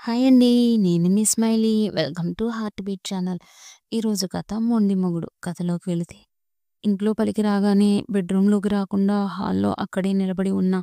Hi అండి. నేను మీ smiley. Welcome to heart beat channel. ఈరోజు కథ మొండి మొగుడు. కథలోకి వెళితే ఇంట్లో పలికి రాగానే బెడ్రూమ్‌లోకి రాకుండా హాల్‌లో అక్కడే నిలబడి ఉన్న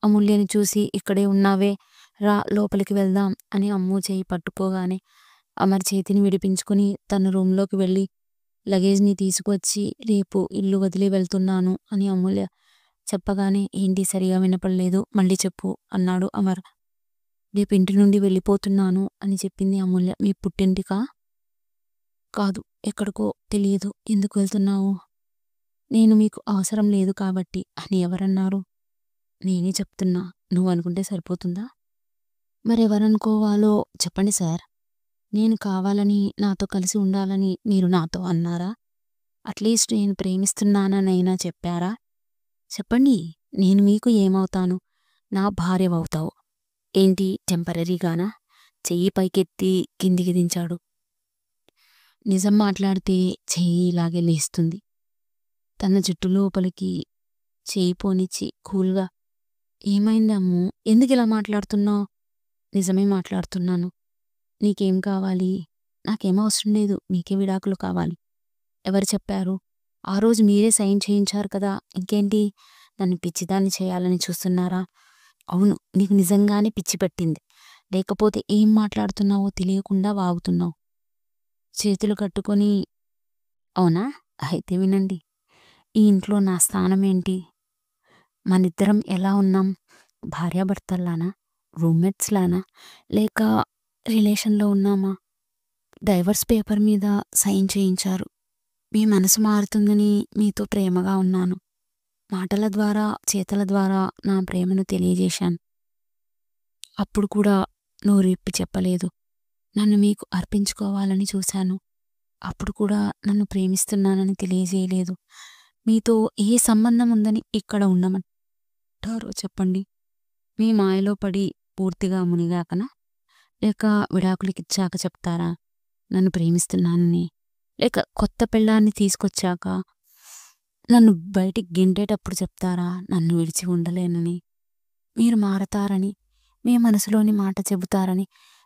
అమూల్యని చూసి ఇక్కడే ఉన్నావే రా లోపలికి వెళ్దాం అని అమ్ము చెయ్యి పట్టుకోగానే అమర్ చేతిని విడిపించుకొని తన రూమ్‌లోకి వెళ్ళి లగేజ్‌ని తీసుకొచ్చి రేపు ఇల్లు వదిలి వెళ్తున్నాను అని అమూల్య చెప్పగానే ఏంటి సరిగా వినపడలేదు మళ్ళీ చెప్పు అన్నాడు అమర్. రేపు ఇంటి నుండి వెళ్ళిపోతున్నాను అని చెప్పింది అమూల్య. మీ పుట్టింటికా? కాదు. ఎక్కడికో తెలియదు. ఎందుకు వెళ్తున్నావు? నేను మీకు అవసరం లేదు కాబట్టి అని ఎవరన్నారు? నేనే చెప్తున్నా. నువ్వు అనుకుంటే సరిపోతుందా? మరెవరనుకోవాలో చెప్పండి సార్. నేను కావాలని నాతో కలిసి ఉండాలని మీరు నాతో అన్నారా? అట్లీస్ట్ నేను ప్రేమిస్తున్నాననైనా చెప్పారా? చెప్పండి. నేను మీకు ఏమవుతాను? నా భార్యవవుతావు. ఏంటి టెంపరరీగానా? చెయ్యి పైకెత్తి కిందికి దించాడు. నిజం మాట్లాడితే చెయ్యి ఇలాగే లేస్తుంది. తన జుట్టు లోపలికి చెయ్యి పోనిచ్చి కూల్గా ఏమైందమ్ము? ఎందుకిలా మాట్లాడుతున్నావు? నిజమే మాట్లాడుతున్నాను. నీకేం కావాలి? నాకేం అవసరం లేదు. మీకే విడాకులు కావాలి. ఎవరు చెప్పారు? ఆ రోజు మీరే సైన్ చేయించారు కదా. ఇంకేంటి? నన్ను పిచ్చిదాన్ని చేయాలని చూస్తున్నారా? అవును, నీకు నిజంగానే పిచ్చి పట్టింది. లేకపోతే ఏం మాట్లాడుతున్నావో తెలియకుండా వాగుతున్నావు. చేతులు కట్టుకొని అవునా? అయితే వినండి. ఈ ఇంట్లో నా స్థానం ఏంటి? మనిద్దరం ఎలా ఉన్నాం? భార్యాభర్తల్లానా? రూమ్మేట్స్లానా? లేక రిలేషన్లో ఉన్నామా? డైవర్స్ పేపర్ మీద సైన్ చేయించారు. మీ మనసు మారుతుందని మీతో ప్రేమగా ఉన్నాను. మాటల ద్వారా చేతల ద్వారా నా ప్రేమను తెలియజేశాను. అప్పుడు కూడా నోరిప్పి చెప్పలేదు. నన్ను మీకు అర్పించుకోవాలని చూశాను. అప్పుడు కూడా నన్ను ప్రేమిస్తున్నానని తెలియజేయలేదు. మీతో ఏ సంబంధం ఉందని ఇక్కడ ఉండమంటారో చెప్పండి. మీ మాయలో పడి పూర్తిగా మునిగాకనా? లేక విడాకులకిచ్చాక చెప్తారా నన్ను ప్రేమిస్తున్నానని? లేక కొత్త పెళ్ళాన్ని తీసుకొచ్చాక నన్ను బయటికి గెంటేటప్పుడు చెప్తారా నన్ను విడిచి ఉండలేనని? మీరు మారతారని, మీ మనసులోని మాట చెబుతారని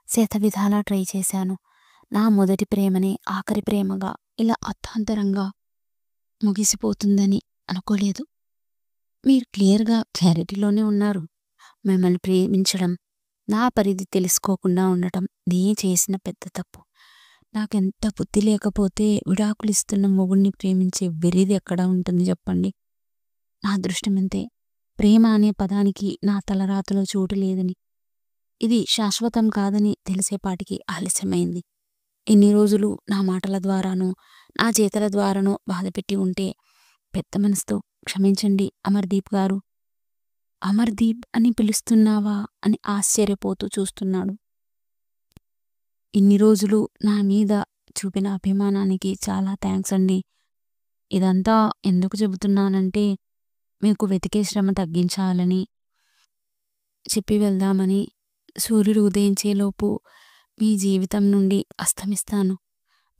శతవిధాలా ట్రై చేశాను. నా మొదటి ప్రేమనే ఆఖరి ప్రేమగా ఇలా అర్థాంతరంగా ముగిసిపోతుందని అనుకోలేదు. మీరు క్లారిటీలోనే ఉన్నారు. మిమ్మల్ని ప్రేమించడం, నా పరిధి తెలుసుకోకుండా ఉండటం నేను చేసిన పెద్ద తప్పు. నాకెంత బుద్ధి లేకపోతే విడాకులిస్తున్న మొగుడిని ప్రేమించే వెర్రిది ఎక్కడ ఉంటుంది చెప్పండి. నా అదృష్టమంతే. ప్రేమ అనే పదానికి నా తలరాతలో చోటు లేదని, ఇది శాశ్వతం కాదని తెలిసేపాటికి ఆలస్యమైంది. ఇన్ని రోజులు నా మాటల ద్వారానో నా చేతల ద్వారానో బాధపెట్టి ఉంటే పెద్ద మనసుతో క్షమించండి అమర్దీప్ గారు. అమర్దీప్ అని పిలుస్తున్నావా అని ఆశ్చర్యపోతూ చూస్తున్నాడు. ఇన్ని రోజులు నా మీద చూపిన అభిమానానికి చాలా థ్యాంక్స్ అండి. ఇదంతా ఎందుకు చెబుతున్నానంటే మీకు వెతికే శ్రమ తగ్గించాలని చెప్పి వెళ్దామని. సూర్యుడు ఉదయించేలోపు మీ జీవితం నుండి అస్తమిస్తాను.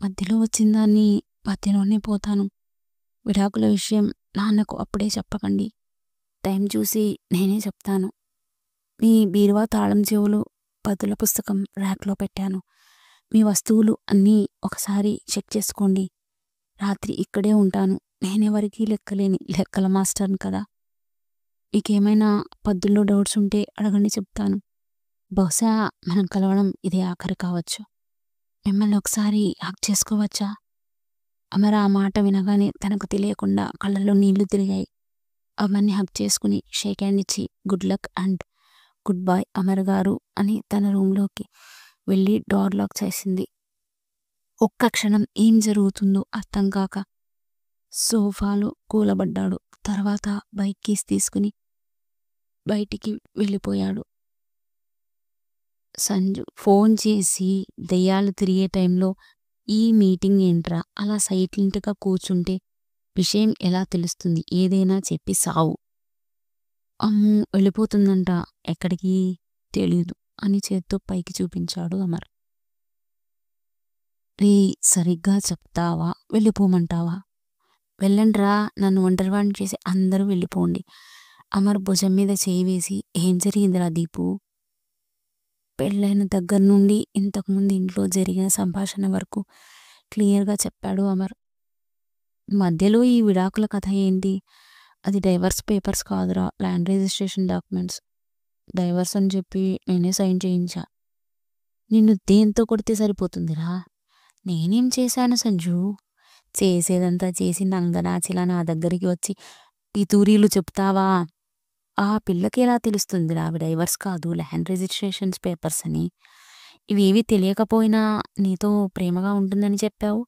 మధ్యలో వచ్చిందాన్ని మధ్యలోనే పోతాను. విడాకుల విషయం నాన్నకు అప్పుడే చెప్పకండి. టైం చూసి నేనే చెప్తాను. మీ బీరువా తాళం చెవులు పదుల పుస్తకం ర్యాక్లో పెట్టాను. మీ వస్తువులు అన్నీ ఒకసారి చెక్ చేసుకోండి. రాత్రి ఇక్కడే ఉంటాను. నేనెవరికీ లెక్కలేని లెక్కల మాస్టర్ని కదా. మీకేమైనా పద్దుల్లో డౌట్స్ ఉంటే అడగండి, చెప్తాను. బహుశా మనం కలవడం ఇదే ఆఖరి కావచ్చు. మిమ్మల్ని ఒకసారి హక్ చేసుకోవచ్చా? అమర్ ఆ మాట వినగానే తనకు తెలియకుండా కళ్ళల్లో నీళ్లు తిరిగాయి. అమర్ని హక్ చేసుకుని షేక్ హ్యాండ్ ఇచ్చి good luck and good bye Amar గారు అని తన రూంలోకి వెళ్ళి డోర్ లాక్ చేసింది. ఒక్క క్షణం ఏం జరుగుతుందో అర్థం కాక సోఫాలో కూలబడ్డాడు. తర్వాత బైక్ కీస్ తీసుకుని బయటికి వెళ్ళిపోయాడు. సంజు ఫోన్ చేసి దెయ్యాలు తిరిగే టైంలో ఈ మీటింగ్ ఏంట్రా అలా సైలెంట్గా కూర్చుంటే విషయం ఎలా తెలుస్తుంది? ఏదైనా చెప్పి సావు. అమ్ము వెళ్ళిపోతుందంట. ఎక్కడికి? తెలీదు అని చేత్తో పైకి చూపించాడు అమర్. రే సరిగ్గా చెప్తావా వెళ్ళిపోమంటావా? వెళ్ళండ్రా, నన్ను ఒంటరివాడిని చేసి అందరూ వెళ్ళిపోండి. అమర్ భుజం మీద చేయి వేసి ఏం జరిగిందిరా దీపు? పెళ్ళైన దగ్గర నుండి ఇంతకుముందు ఇంట్లో జరిగిన సంభాషణ వరకు క్లియర్‌గా చెప్పాడు అమర్. మధ్యలో ఈ విడాకుల కథ ఏంటి? అది డైవర్స్ పేపర్స్ కాదురా! Land registration documents. డైవర్స్ అని చెప్పి నేనే సైన్ చేయించా. నిన్ను దేంతో కొడితే సరిపోతుందిరా? నేనేం చేశాను సంజు? చేసేదంతా చేసి నంగనాచిలా నా దగ్గరికి వచ్చి పితూరీలు చెప్తావా? ఆ పిల్లకి ఎలా తెలుస్తుందిరా అవి డైవర్స్ కాదు ల్యాండ్ రిజిస్ట్రేషన్స్ పేపర్స్ అని? ఇవేవి తెలియకపోయినా నీతో ప్రేమగా ఉంటుందని చెప్పావు.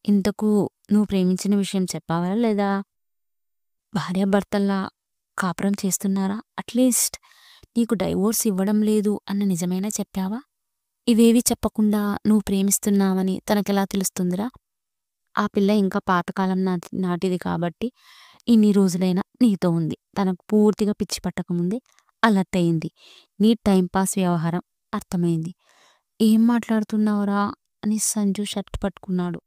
ఇంతకు నువ్వు ప్రేమించిన విషయం చెప్పావా లేదా? భార్యాభర్తల్లా కాపురం చేస్తున్నారా? అట్లీస్ట్ నీకు డైవోర్స్ ఇవ్వడం లేదు అన్న నిజమైనా చెప్పావా? ఇవేవి చెప్పకుండా నువ్వు ప్రేమిస్తున్నావని తనకెలా తెలుస్తుందిరా? ఆ పిల్ల ఇంకా పాతకాలం నాటిది కాబట్టి ఇన్ని రోజులైనా నీతో ఉంది. తనకు పూర్తిగా పిచ్చి పట్టకముందే అలర్ట్ అయింది. నీ టైంపాస్ వ్యవహారం అర్థమైంది. ఏం మాట్లాడుతున్నావురా అని సంజు షర్ట్ పట్టుకున్నాడు.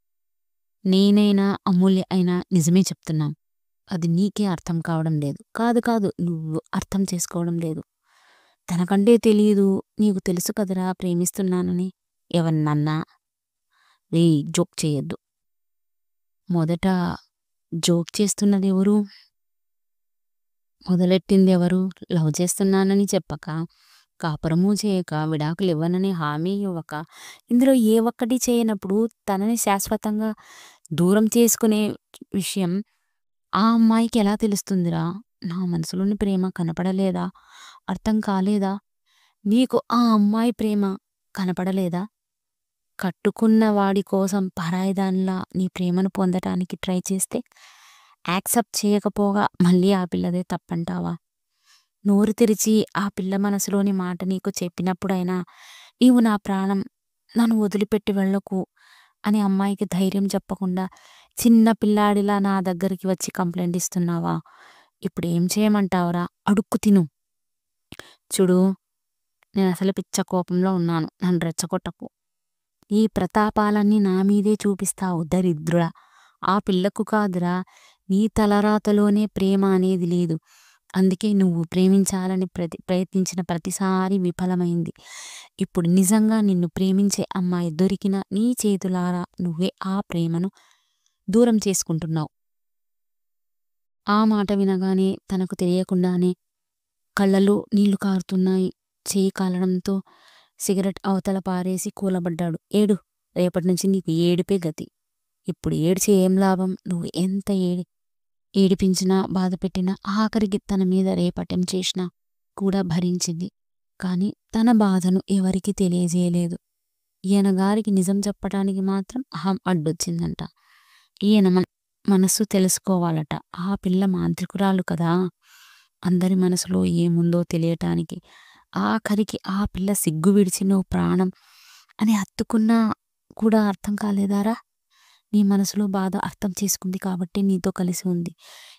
నేనైనా అమూల్య అయినా నిజమే చెప్తున్నాం. అది నీకే అర్థం కావడం లేదు. కాదు కాదు నువ్వు అర్థం చేసుకోవడం లేదు. తనకంటే తెలీదు. నీకు తెలుసు కదరా ప్రేమిస్తున్నానని. ఎవరినన్నా జోక్ చేయొద్దు. మొదట జోక్ చేస్తున్నది ఎవరు? మొదలెట్టింది ఎవరు? లవ్ చేస్తున్నానని చెప్పక, కాపురము చేయక, విడాకులు ఇవ్వనని హామీ ఇవ్వక, ఇందులో ఏ ఒక్కటి చేయనప్పుడు తనని శాశ్వతంగా దూరం చేసుకునే విషయం ఆ అమ్మాయికి ఎలా తెలుస్తుందిరా? నా మనసులోని ప్రేమ కనపడలేదా? అర్థం కాలేదా? నీకు ఆ అమ్మాయి ప్రేమ కనపడలేదా? కట్టుకున్న వాడి కోసం పరాయిదానిలా నీ ప్రేమను పొందటానికి ట్రై చేస్తే యాక్సెప్ట్ చేయకపోగా మళ్ళీ ఆ పిల్లదే తప్పంటావా? నోరు తెరిచి ఆ పిల్ల మనసులోని మాట నీకు చెప్పినప్పుడైనా నీవు నా ప్రాణం, నన్ను వదిలిపెట్టి వెళ్ళకు అని అమ్మాయికి ధైర్యం చెప్పకుండా చిన్న పిల్లాడిలా నా దగ్గరికి వచ్చి కంప్లైంట్ ఇస్తున్నావా? ఇప్పుడు ఏం చేయమంటావురా? అడుక్కు తిను. చూడు, నేను అసలు పిచ్చ కోపంలో ఉన్నాను. నన్ను రెచ్చగొట్టకు. ఈ ప్రతాపాలన్నీ నా మీదే చూపిస్తావు దరిద్రుడా. ఆ పిల్లకు కాదురా, నీ తలరాతలోనే ప్రేమ అనేది లేదు. అందుకే నువ్వు ప్రేమించాలని ప్రయత్నించిన ప్రతిసారి విఫలమైంది. ఇప్పుడు నిజంగా నిన్ను ప్రేమించే అమ్మాయి దొరికిన నీ చేతులారా నువ్వే ఆ ప్రేమను దూరం చేసుకుంటున్నావు. ఆ మాట వినగానే తనకు తెలియకుండానే కళ్ళలో నీళ్లు కారుతున్నాయి. చేయి కాలడంతో సిగరెట్ అవతల పారేసి కూలబడ్డాడు. ఏడు, రేపటి నుంచి నీకు ఏడుపే గతి. ఇప్పుడు ఏడ్చి ఏం లాభం? నువ్వు ఎంత ఏడిపించినా బాధపెట్టినా ఆఖరికి తన మీద రేపటం చేసినా కూడా భరించింది. కాని తన బాధను ఎవరికీ తెలియజేయలేదు. ఈయన గారికి నిజం చెప్పటానికి మాత్రం అహం అడ్డొచ్చిందంట. ఈయన మనస్సు తెలుసుకోవాలట. ఆ పిల్ల మాంత్రికురాలు కదా, అందరి మనసులో ఏముందో తెలియటానికి. ఆఖరికి ఆ పిల్ల సిగ్గు విడిచి నువ్వు ప్రాణం అని హత్తుకున్నా కూడా అర్థం కాలేదారా? నీ మనసులో బాధ అర్థం చేసుకుంది కాబట్టే నీతో కలిసి ఉంది.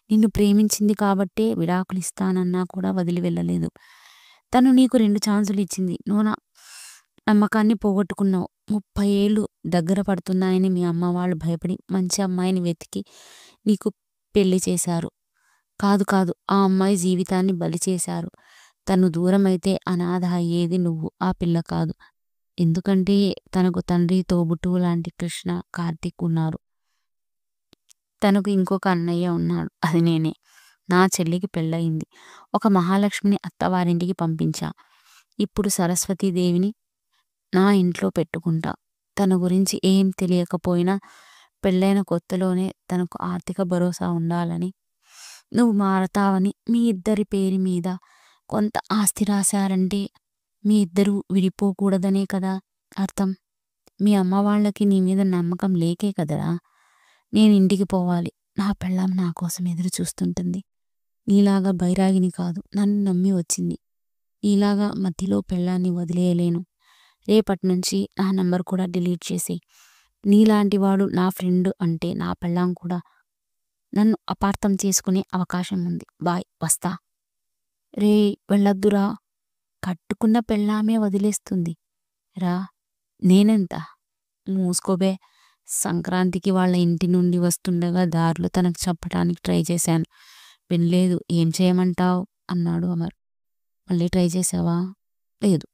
నిన్ను ప్రేమించింది కాబట్టే విడాకులు ఇస్తానన్నా కూడా వదిలి వెళ్ళలేదు. తను నీకు 2 ఛాన్సులు ఇచ్చింది. నువ్వు నా నమ్మకాన్ని పోగొట్టుకున్నావు. 30 ఏళ్ళు దగ్గర పడుతున్నాయని మీ అమ్మ వాళ్ళు భయపడి మంచి అమ్మాయిని వెతికి నీకు పెళ్లి చేశారు. కాదు కాదు, ఆ అమ్మాయి జీవితాన్ని బలి చేశారు. తను దూరమైతే అనాథ అయ్యేది నువ్వు, ఆ పిల్ల కాదు. ఎందుకంటే తనకు తండ్రి, తోబుట్టువు లాంటి కృష్ణ, కార్తీక్ ఉన్నారు. తనకు ఇంకొక అన్నయ్య ఉన్నాడు. అది నేనే. నా చెల్లికి పెళ్ళయింది. ఒక మహాలక్ష్మిని అత్తవారింటికి పంపించా. ఇప్పుడు సరస్వతీదేవిని నా ఇంట్లో పెట్టుకుంటా. తన గురించి ఏం తెలియకపోయినా పెళ్ళైన కొత్తలోనే తనకు ఆర్థిక భరోసా ఉండాలని, నువ్వు మారతావని మీ ఇద్దరి పేరు మీద కొంత ఆస్తి రాశారంటే మీ ఇద్దరూ విడిపోకూడదనే కదా అర్థం. మీ అమ్మ వాళ్ళకి నీ మీద నమ్మకం లేకే కదరా నేను ఇంటికి పోవాలి. నా పెళ్ళాం నా కోసం ఎదురు చూస్తుంటుంది. నీలాగా బైరాగిని కాదు, నన్ను నమ్మి వచ్చింది. నీలాగా మధ్యలో పెళ్ళాన్ని వదిలేయలేను. రేపటి నుంచి నా నంబర్ కూడా డిలీట్ చేసి, నీలాంటి వాడు నా ఫ్రెండ్ అంటే నా పెళ్ళాం కూడా నన్ను అపార్థం చేసుకునే అవకాశం ఉంది. బాయ్, వస్తా. రే, వెళ్ళొద్దురా. కట్టుకున్న పెళ్ళామే వదిలేస్తుంది రా. నేనెంత? మూసుకోబే. సంక్రాంతికి వాళ్ళ ఇంటి నుండి వస్తుండగా దారిలో తనకు చెప్పడానికి ట్రై చేశాను. వినలేదు. ఏం చేయమంటావు అన్నాడు అమర్. మళ్ళీ ట్రై చేసావా? లేదు.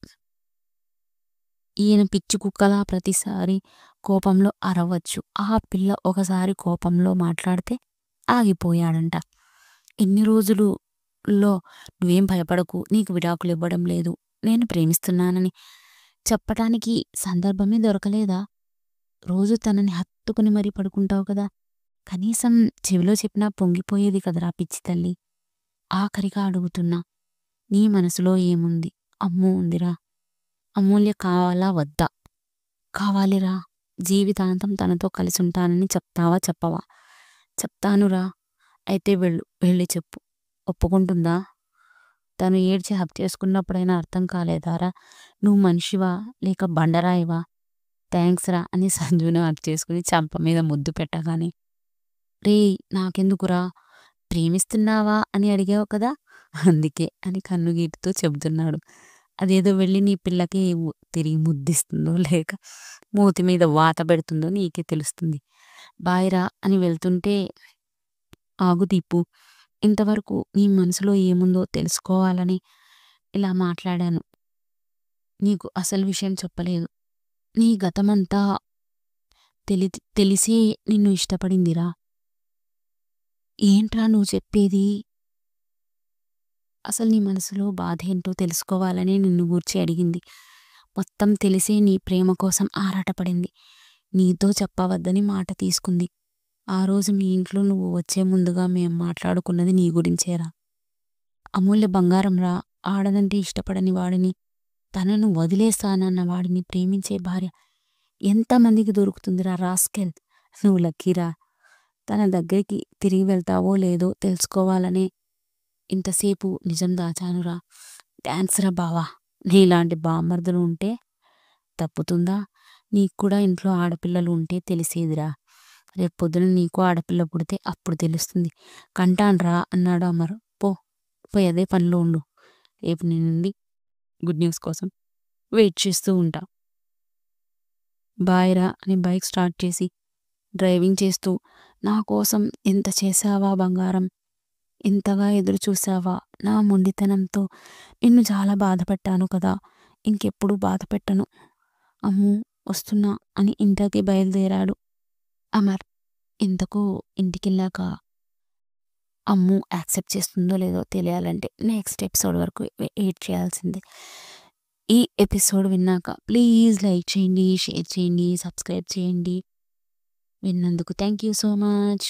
ఈయన పిచ్చి కుక్కలా ప్రతిసారి కోపంలో అరవచ్చు. ఆ పిల్ల ఒకసారి కోపంలో మాట్లాడితే ఆగిపోయాడంట. ఇన్ని రోజులులో "నువ్వేం భయపడకు. నీకు విడాకులివ్వడం లేదు. నేను ప్రేమిస్తున్నానని" చెప్పటానికి సందర్భమే దొరకలేదా? రోజు తనని హత్తుకుని మరీ పడుకుంటావు కదా! కనీసం చెవిలో చెప్పినా పొంగిపోయేది కదరా పిచ్చి తల్లి. ఆఖరిగా అడుగుతున్నా. నీ మనసులో ఏముంది? అమ్ము ఉందిరా. అమూల్య కావాలా వద్దా? కావాలిరా. జీవితాంతం తనతో కలిసుంటానని చెప్తావా చెప్పవా? చెప్తానురా. అయితే వెళ్ళు. వెళ్ళి చెప్పు. ఒప్పుకుంటుందా? తను ఏడ్చి హక్ చేసుకున్నప్పుడైనా అర్థం కాలేదారా? నువ్వు మనిషివా లేక బండరాయివా? థ్యాంక్స్ రా అని సంజుని హక్ చేసుకుని చంప మీద ముద్దు పెట్టగానే, రేయ్ నాకెందుకురా? ప్రేమిస్తున్నావా అని అడిగావు కదా! అందుకే అని కన్నుగీటుతూ చెబుతున్నాడు. అదేదో వెళ్ళి నీ పిల్లకి తిరిగి ముద్దిస్తుందో లేక మూతి మీద వాత పెడుతుందో నీకే తెలుస్తుంది. బాయ్ రా అని వెళ్తుంటే, ఆగు దీపు. ఇంతవరకు నీ మనసులో ఏముందో తెలుసుకోవాలని ఇలా మాట్లాడాను. నీకు అసలు విషయం చెప్పలేదు. నీ గతమంతా తెలిసే నిన్ను ఇష్టపడిందిరా. ఏంట్రా నువ్వు చెప్పేది? అసలు నీ మనసులో బాధేంటో తెలుసుకోవాలని నిన్ను గూర్చి అడిగింది. మొత్తం తెలిసే నీ ప్రేమ కోసం ఆరాటపడింది. నీతో చెప్పవద్దని మాట తీసుకుంది. ఆ రోజు మీ ఇంట్లో నువ్వు వచ్చే ముందుగా మేం మాట్లాడుకున్నది నీ గురించేరా. అమూల్య బంగారంరా. ఆడదంటే ఇష్టపడని వాడిని, తనను వదిలేస్తానన్న వాడిని ప్రేమించే భార్య ఎంతమందికి దొరుకుతుందిరా రాస్కెల్. నువ్వు లక్కీరా. తన దగ్గరికి తిరిగి వెళ్తావో లేదో తెలుసుకోవాలనే ఇంతసేపు నిజం దాచానురా. థ్యాంక్స్ రా బావా. నీలాంటి బామ్మర్దులు ఉంటే తప్పుతుందా? నీకు కూడా ఇంట్లో ఆడపిల్లలు ఉంటే తెలిసేదిరా. రేపు పొద్దున నీకు ఆడపిల్ల పుడితే అప్పుడు తెలుస్తుంది. కంటాన్రా అన్నాడు అమర్. పో పోయి అదే పనిలో ఉండు. రేపు నీ నుండి గుడ్ న్యూస్ కోసం వెయిట్ చేస్తూ ఉంటా. బాయ్ రా అని బైక్ స్టార్ట్ చేసి డ్రైవింగ్ చేస్తూ, నా కోసం ఎంత చేశావా బంగారం? ఇంతగా ఎదురు చూసావా? నా మొండితనంతో నిన్ను చాలా బాధపెట్టాను కదా. ఇంకెప్పుడు బాధపెట్టను. అమ్ము వస్తున్నా అని ఇంటికి బయలుదేరాడు అమర్. ఇంతకు ఇంటికెళ్ళాక అమ్ము యాక్సెప్ట్ చేస్తుందో లేదో తెలియాలంటే నెక్స్ట్ ఎపిసోడ్ వరకు వెయిట్ చేయాల్సిందే. ఈ ఎపిసోడ్ విన్నాక ప్లీజ్ లైక్ చేయండి, షేర్ చేయండి, సబ్స్క్రైబ్ చేయండి. విన్నందుకు థ్యాంక్ యూ సో మచ్.